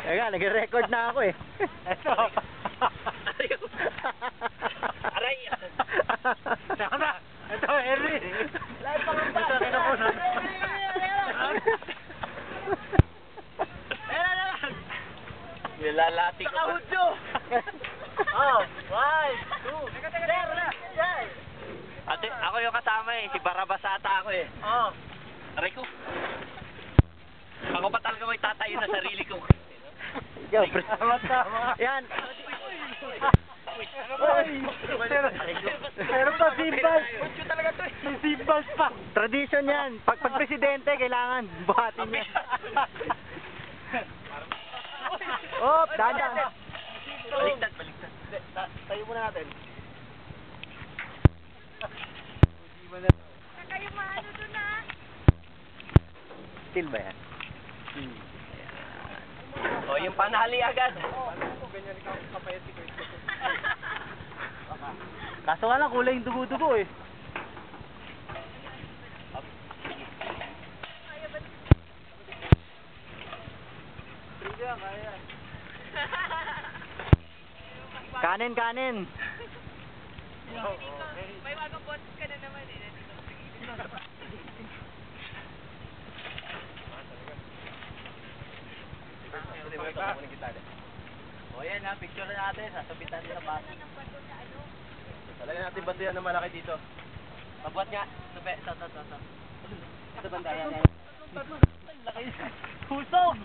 Teka, nag-record na ako eh. Ito. Aray. Tama. Ito, Henry. Live pa nga ba? Ito, kinapunan. Nilalati ko. Nakahudyo! Oh, 1, 2. Ate, ako yung kasama eh. Si Barabas ata ako eh. Oo. Aray ko. Ako pa talaga may tatayo na sarili ko. Ikaw, pre. Yan. Pero pa simbal. May simbal pa. Tradition yan. Pag presidente, kailangan buhatin niya. Oh, dahan. Baliktad. Tayo muna natin. Kayo maano doon na? Still ba yan? O, yung panali agad. Kaso nga lang, kulay yung dugo-dugo eh. Kanin. May wagang boses ka na naman eh. O yan ha, picture na natin. Sasabitan nila pa. Talaga natin bato yan na malaki dito. Pabuhat nga. Supe. Ito banda yan. Laki. Husog!